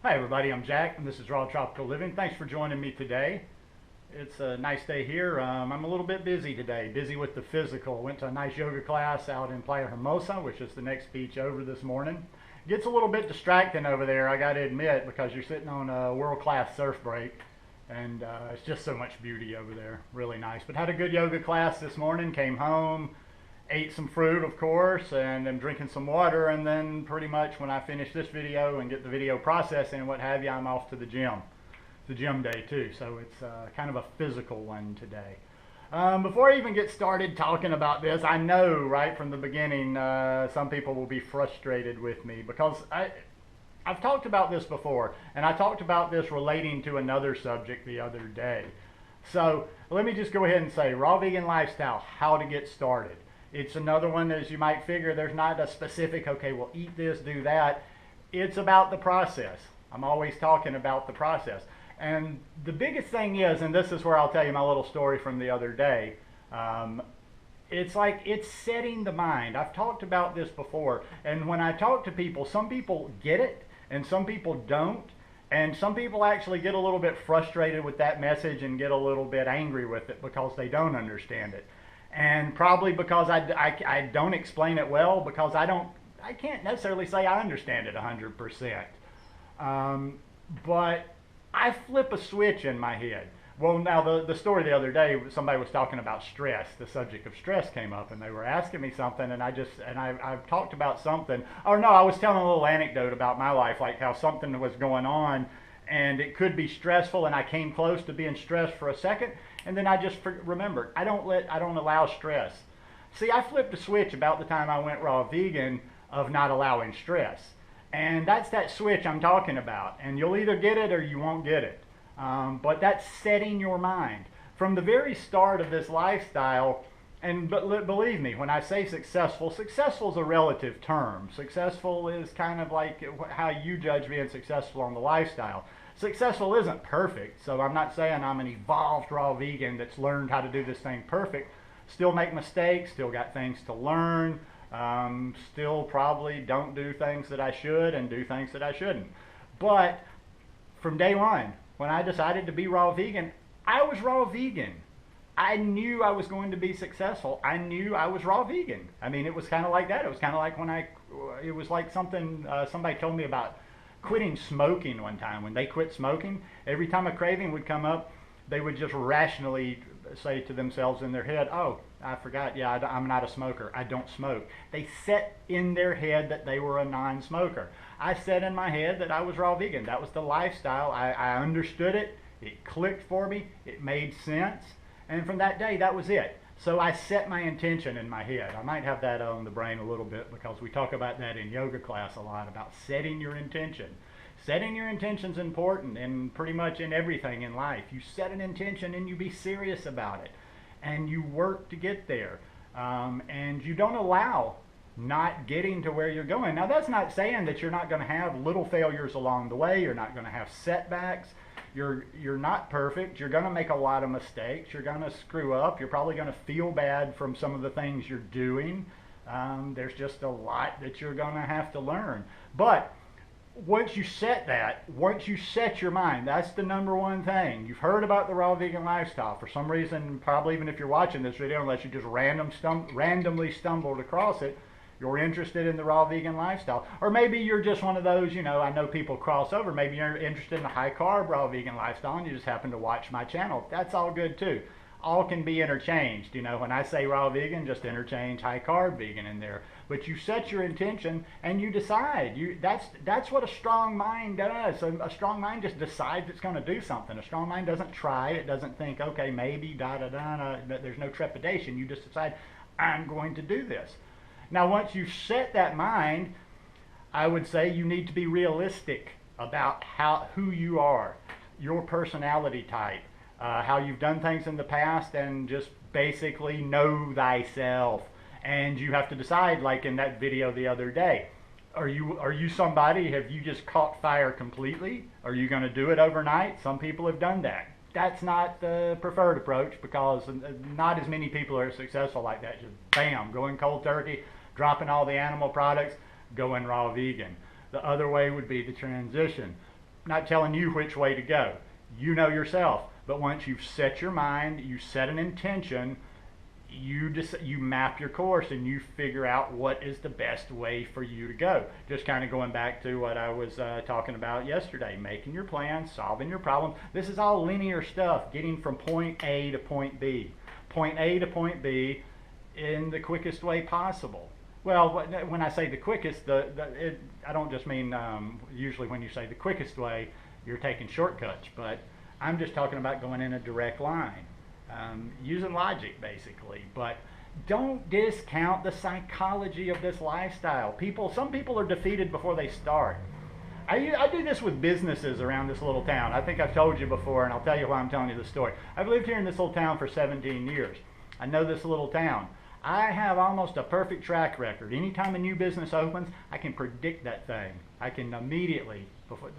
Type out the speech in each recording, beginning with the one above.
Hi everybody, I'm Jack and this is Raw Tropical Living. Thanks for joining me today. It's a nice day here. I'm a little bit busy today, busy with the physical. Went to a nice yoga class out in Playa Hermosa, which is the next beach over this morning. Gets a little bit distracting over there, I gotta admit, because you're sitting on a world-class surf break and it's just so much beauty over there. Really nice. But had a good yoga class this morning, came home, ate some fruit, of course, and I'm drinking some water, and then pretty much when I finish this video and get the video processing and what have you, I'm off to the gym. It's the gym day too, so it's kind of a physical one today. Before I even get started talking about this, I know right from the beginning some people will be frustrated with me because I've talked about this before, and I talked about this relating to another subject the other day. So let me just go ahead and say, Raw Vegan Lifestyle, how to get started. It's another one, as you might figure, there's not a specific, okay, well, eat this, do that. It's about the process. I'm always talking about the process. And the biggest thing is, and this is where I'll tell you my little story from the other day, it's setting the mind. I've talked about this before, and when I talk to people, some people get it, and some people don't. And some people actually get a little bit frustrated with that message and get a little bit angry with it because they don't understand it. And probably because I don't explain it well, because I can't necessarily say I understand it 100%. But I flip a switch in my head. Well, now the story the other day, somebody was talking about stress. The subject of stress came up, and they were asking me something, and I've talked about something. Or no, I was telling a little anecdote about my life, like how something was going on, and it could be stressful, and I came close to being stressed for a second, and then I just remembered I don't allow stress. See, I flipped a switch about the time I went raw vegan of not allowing stress, and that's that switch I'm talking about. And you'll either get it or you won't get it. But that's setting your mind from the very start of this lifestyle. And believe me, when I say successful, successful is a relative term. Successful is kind of like how you judge being successful on the lifestyle. Successful isn't perfect, so I'm not saying I'm an evolved raw vegan that's learned how to do this thing perfect. Still make mistakes, still got things to learn, still probably don't do things that I should and do things that I shouldn't. But from day one, when I decided to be raw vegan, I was raw vegan. I knew I was going to be successful. I knew I was raw vegan. I mean, it was kind of like that. It was kind of like when it was like something somebody told me about quitting smoking one time. When they quit smoking, every time a craving would come up, they would just rationally say to themselves in their head, oh, I forgot, yeah, I'm not a smoker. I don't smoke. They set in their head that they were a non-smoker. I set in my head that I was raw vegan. That was the lifestyle. I understood it. It clicked for me. It made sense. And from that day, that was it. So I set my intention in my head. I might have that on the brain a little bit because we talk about that in yoga class a lot, about setting your intention. Setting your intention is important in pretty much in everything in life. You set an intention and you be serious about it. And you work to get there. And you don't allow not getting to where you're going. Now, that's not saying that you're not going to have little failures along the way. You're not going to have setbacks. You're not perfect. You're going to make a lot of mistakes. You're going to screw up. You're probably going to feel bad from some of the things you're doing. There's just a lot that you're going to have to learn. But once you set your mind, that's the number one thing. You've heard about the raw vegan lifestyle. For some reason, probably even if you're watching this video, unless you just randomly stumbled across it, you're interested in the raw vegan lifestyle. Or maybe you're just one of those, I know people cross over. Maybe you're interested in the high carb raw vegan lifestyle and you just happen to watch my channel. That's all good too. All can be interchanged. When I say raw vegan, just interchange high carb vegan in there. But you set your intention and you decide. That's what a strong mind does. A strong mind just decides it's going to do something. A strong mind doesn't try. It doesn't think, okay, maybe, there's no trepidation. You just decide, I'm going to do this. Now, once you set that mind, I would say you need to be realistic about who you are, your personality type, how you've done things in the past, and just basically know thyself. And you have to decide, like in that video the other day, are you somebody, have you just caught fire completely? Are you going to do it overnight? Some people have done that. That's not the preferred approach because not as many people are successful like that. Just bam, going cold turkey, dropping all the animal products, going raw vegan. The other way would be the transition. not telling you which way to go. You know yourself. But once you've set your mind, you set an intention, you map your course and you figure out what is the best way for you to go. Just kind of going back to what I was talking about yesterday, making your plans, solving your problems. This is all linear stuff, getting from point A to point B. Point A to point B in the quickest way possible. Well, when I say the quickest, I don't just mean, usually when you say the quickest way, you're taking shortcuts, but I'm just talking about going in a direct line, using logic basically. But don't discount the psychology of this lifestyle. Some people are defeated before they start. I do this with businesses around this little town. I think I've told you before, and I'll tell you why I'm telling you the story. I've lived here in this little town for 17 years. I know this little town. I have almost a perfect track record. Anytime a new business opens, I can predict that thing. I can immediately,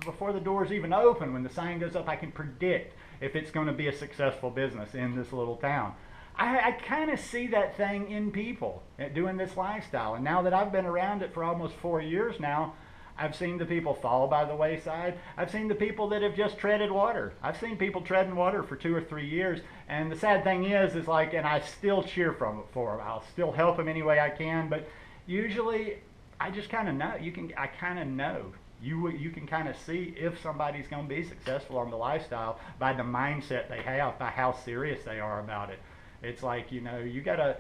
before the doors even open, when the sign goes up, I can predict if it's going to be a successful business in this little town. I kind of see that thing in people doing this lifestyle. And now that I've been around it for almost 4 years now, I've seen the people fall by the wayside. I've seen the people that have just treaded water. I've seen people treading water for 2 or 3 years. And the sad thing is like, and I still cheer for them. I'll still help them any way I can. But usually, I just kind of know. I kind of know. You can kind of see if somebody's going to be successful on the lifestyle by the mindset they have, by how serious they are about it. It's like, you gotta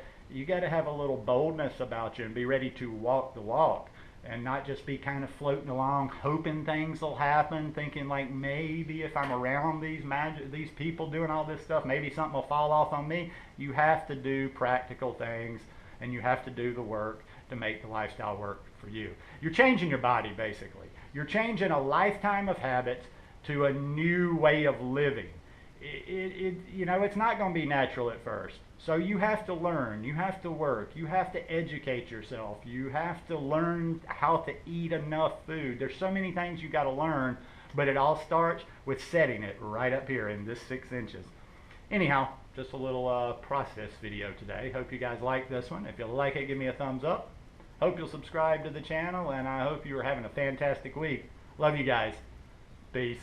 have a little boldness about you and be ready to walk the walk. And not just be kind of floating along, hoping things will happen, thinking like maybe if I'm around these people doing all this stuff, maybe something will fall off on me. You have to do practical things, and you have to do the work to make the lifestyle work for you. You're changing your body, basically. You're changing a lifetime of habits to a new way of living. It's not going to be natural at first. So you have to learn, you have to work, you have to educate yourself, you have to learn how to eat enough food. There's so many things you got to learn, but it all starts with setting it right up here in this 6 inches. Anyhow, just a little process video today. Hope you guys like this one. If you like it, give me a thumbs up. Hope you'll subscribe to the channel, and I hope you are having a fantastic week. Love you guys. Peace.